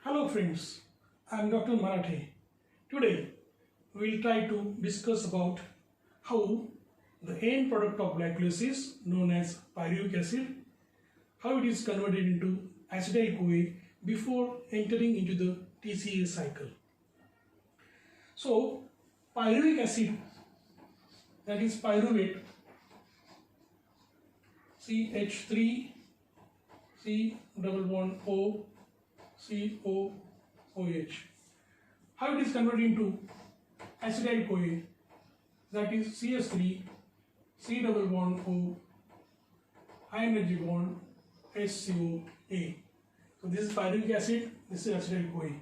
Hello friends, I am Dr. Marathe. Today we will try to discuss about how the end product of glycolysis known as pyruvic acid, how it is converted into acetyl-CoA before entering into the TCA cycle. So pyruvic acid, that is pyruvate, CH3 C double bond O COOH. How it is converted into acetyl-CoA, that is CS3 C double bond O high energy bond HCOA. So this is pyruvic acid, this is acetyl-CoA.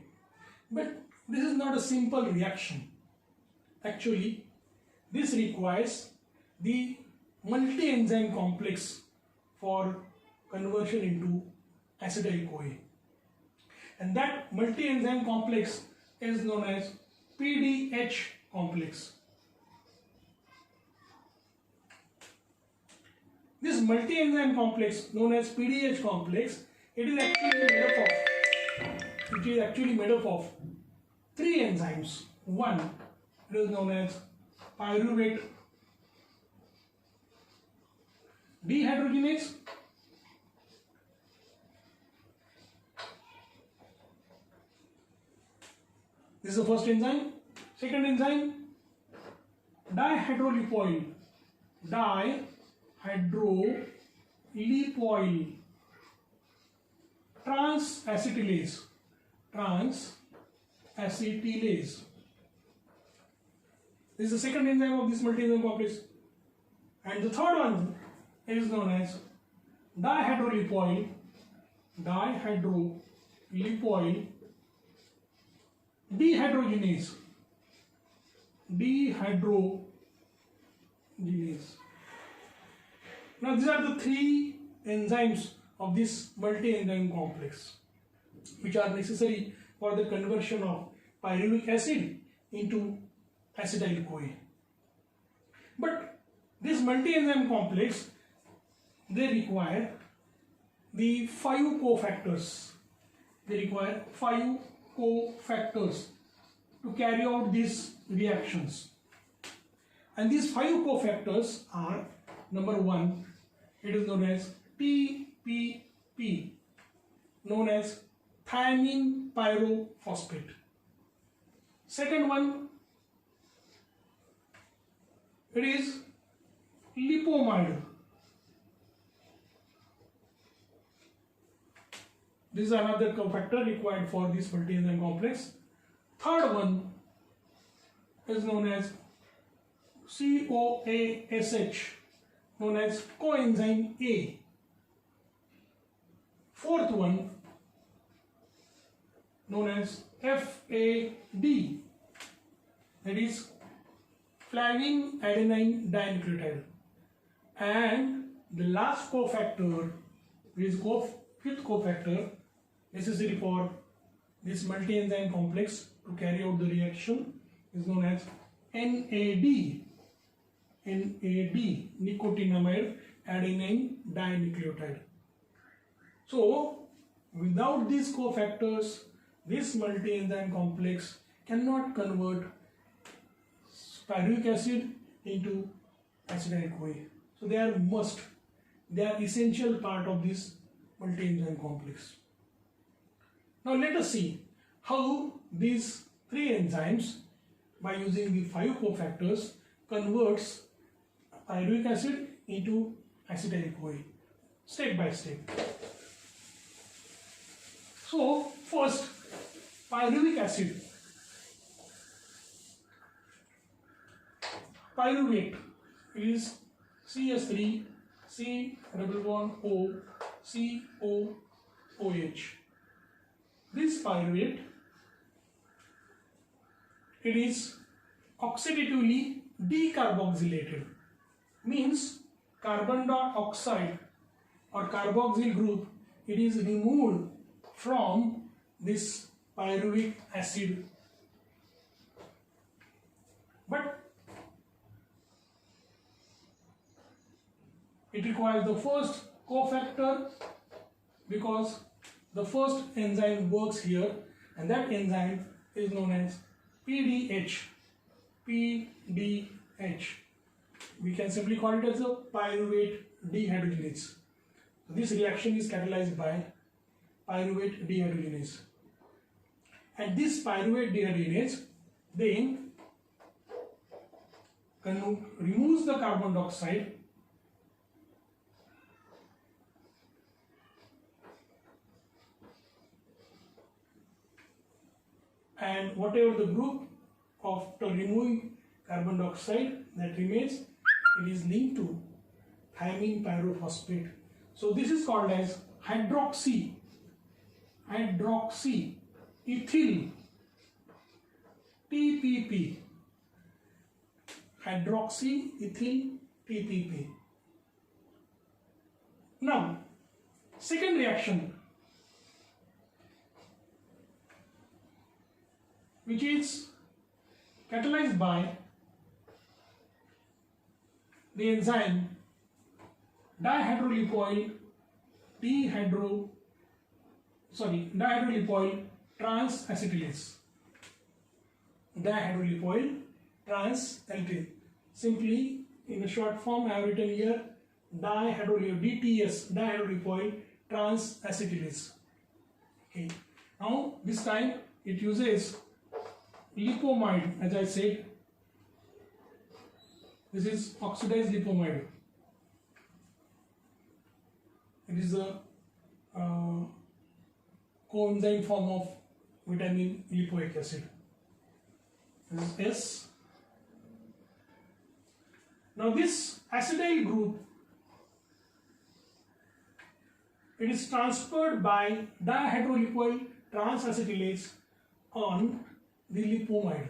But this is not a simple reaction. Actually, this requires the multi-enzyme complex for conversion into acetyl-CoA. And that multi-enzyme complex is known as PDH complex. This multi-enzyme complex known as PDH complex, it is actually made up of three enzymes. One, it is known as pyruvate dehydrogenase. This is the first enzyme. Second enzyme, dihydrolipoyl transacetylase. This is the second enzyme of this multi-enzyme complex. And the third one is known as dihydrolipoyl dehydrogenase. Now these are the three enzymes of this multi-enzyme complex which are necessary for the conversion of pyruvic acid into acetyl-CoA. But this multi-enzyme complex, they require the five cofactors. To carry out these reactions. And these five cofactors are: number one, it is known as TPP, known as thiamine pyrophosphate. Second one, it is lipomide. This is another cofactor required for this multi-enzyme complex. Third one is known as COASH, known as coenzyme A. Fourth one, known as FAD, that is flavin adenine dinucleotide. And the last cofactor, which is fifth cofactor necessary for this multi-enzyme complex to carry out the reaction, is known as NAD, nicotinamide adenine dinucleotide. So without these cofactors, this multi-enzyme complex cannot convert pyruvic acid into acetyl-CoA. So they are essential part of this multi-enzyme complex. Now let us see how these three enzymes, by using the five cofactors, converts pyruvic acid into acetyl-CoA, step by step. So first, pyruvic acid. Pyruvate is CS3 C double bond O COOH. This pyruvate, it is oxidatively decarboxylated, means carbon dioxide or carboxyl group, it is removed from this pyruvic acid. But it requires the first cofactor because the first enzyme works here, and that enzyme is known as PDH. PDH. We can simply call it as a pyruvate dehydrogenase. So this reaction is catalyzed by pyruvate dehydrogenase, and this pyruvate dehydrogenase then removes the carbon dioxide and whatever the group after removing carbon dioxide that remains, it is linked to thymine pyrophosphate. So this is called as hydroxy ethyl TPP. Hydroxy ethyl TPP. Now, second reaction, which is catalyzed by the enzyme dihydrolipoyl transacetylase. Dihydrolipoyl transacetylase. Simply, in a short form, I have written here DTS, dihydrolipoyl transacetylase. Okay. Now, this time it uses lipomide, as I said. This is oxidized lipomide. It is a coenzyme form of vitamin lipoic acid. This is S. Now this acetyl group, it is transferred by dihydrolipoyl transacetylase on the lipomide.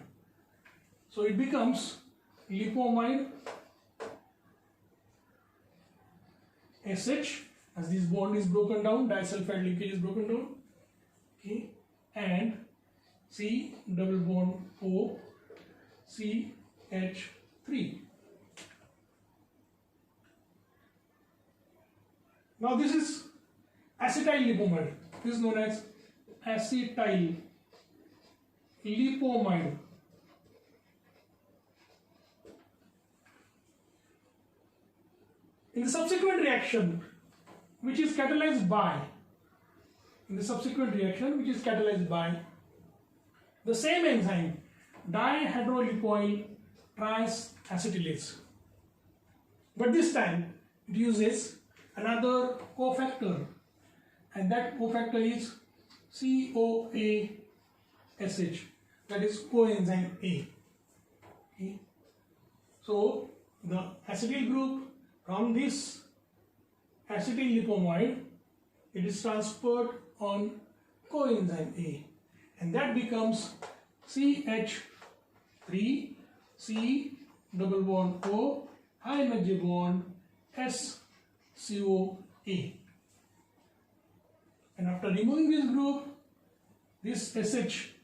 So it becomes lipomide SH, as this bond is broken down, disulfide linkage is broken down, okay, and C double bond O CH3. Now this is acetyl lipomide. This is known as acetyl lipomide. In the subsequent reaction, which is catalyzed by the same enzyme, dihydrolipoyl transacetylase, but this time it uses another cofactor, and that cofactor is CoASH, that is coenzyme A. Okay. So the acetyl group from this acetyl lipomide, it is transferred on coenzyme A, and that becomes CH3 C double bond O high energy bond SCOA. And after removing this group, this SH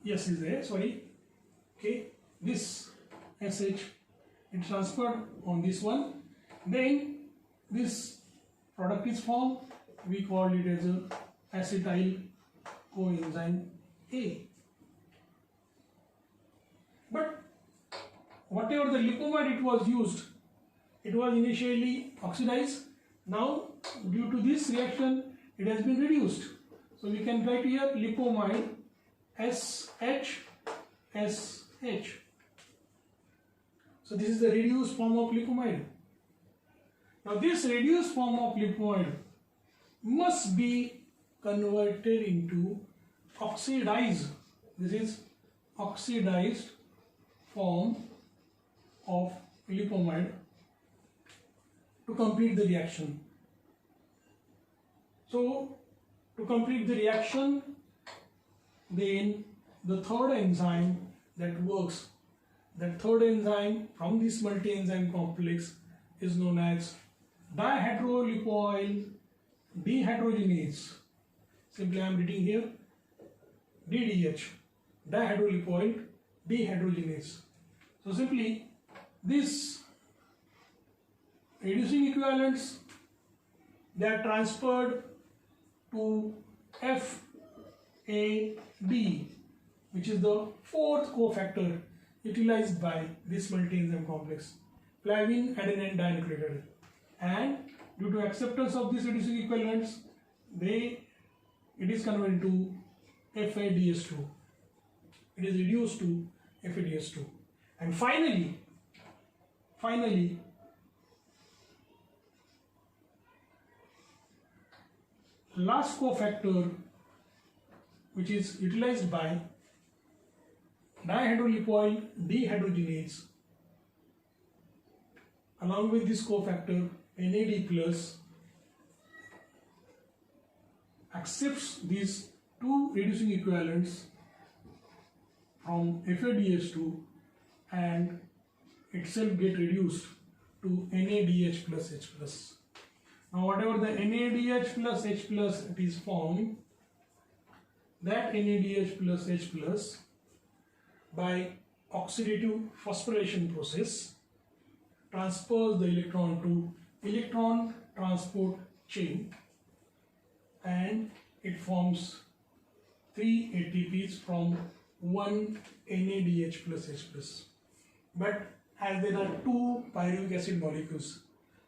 is there, sorry. Okay, this SH is transferred on this one. Then this product is formed. We call it as a acetyl coenzyme A. But whatever the lipomide it was used, it was initially oxidized. Now, due to this reaction, it has been reduced. So we can write here lipomide SH. So this is the reduced form of lipomide. Now this reduced form of lipomide must be converted into oxidized. This is oxidized form of lipomide to complete the reaction. So to complete the reaction, then the third enzyme that works, that third enzyme from this multi-enzyme complex is known as dihydrolipoyl dehydrogenase. Simply I am writing here DDH, dihydrolipoyl dehydrogenase. So simply this reducing equivalents, they are transferred to FAD, which is the fourth cofactor utilized by this multi-enzyme complex, flavin adenine dinucleotide. And due to acceptance of these reducing equivalents, it is converted to FADH2. It is reduced to FADH2. And finally, last cofactor which is utilized by dihydrolipoyl dehydrogenase, along with this cofactor NAD plus, accepts these two reducing equivalents from FADH2 and itself get reduced to NADH plus H plus. Now whatever the NADH plus H plus it is formed, that NADH plus H plus by oxidative phosphorylation process transfers the electron to electron transport chain and it forms 3 ATPs from one NADH plus H plus. But as there are two pyruvic acid molecules,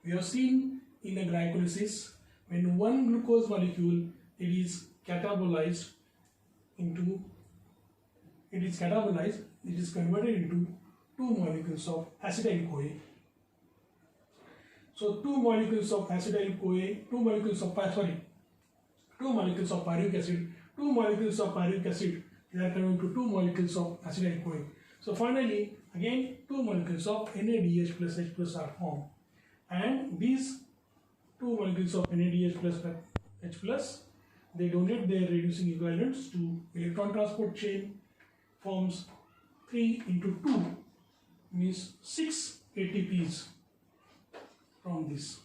we have seen in a glycolysis when one glucose molecule it is converted into two molecules of acetyl-CoA. So two molecules of acetyl-CoA, two molecules of pyruvic acid, they are converted to two molecules of acetyl-CoA. So finally, again, two molecules of NADH plus H plus are formed, and these two molecules of NADH plus H plus, they donate their reducing equivalents to electron transport chain, forms 3 into 2 means 6 ATPs from this.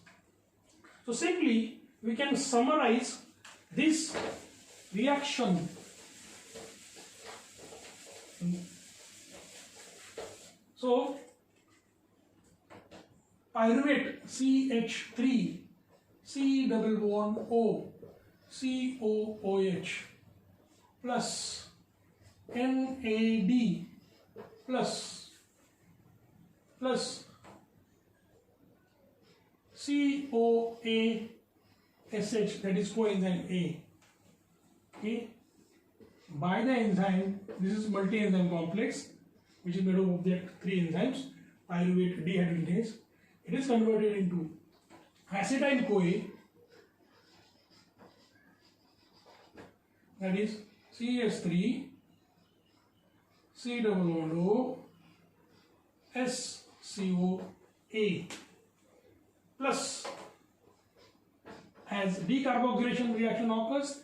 So simply we can summarize this reaction so pyruvate CH3 C double bond O COOH plus NAD plus COASH, that is coenzyme A. Okay. By the enzyme, this is multi-enzyme complex which is made up of the three enzymes, pyruvate dehydrogenase. It is converted into acetyl-CoA, that is CH3 C double bond O SCOA plus, as decarboxylation reaction occurs,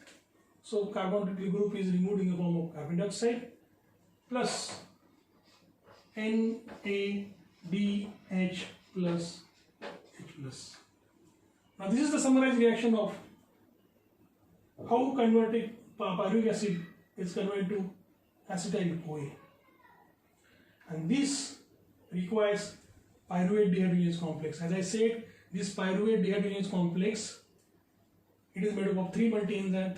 so carbon group is removed in the form of carbon dioxide, plus NADH plus H plus. Now this is the summarized reaction of how converted pyruvic acid is converted to acetyl-CoA, and this requires pyruvate dehydrogenase complex. As I said, this pyruvate dehydrogenase complex, it is made up of three enzymes.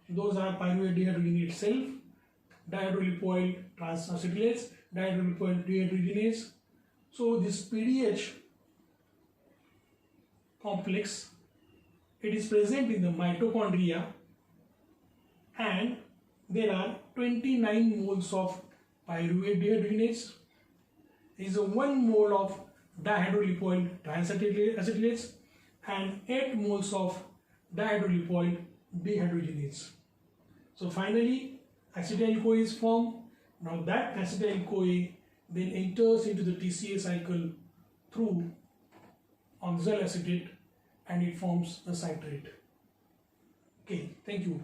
Those are pyruvate dehydrogenase itself, dihydrolipoyl transacetylase, dihydrolipoyl dehydrogenase. So this PDH complex, it is present in the mitochondria, and there are 29 moles of pyruvate dehydrogenase. There is 1 mole of dihydrolipoyl triacetylase and 8 moles of dihydrolipoyl dehydrogenase. So finally, acetyl-CoA is formed. Now that acetyl-CoA then enters into the TCA cycle through oxaloacetate and it forms a citrate. Okay, thank you.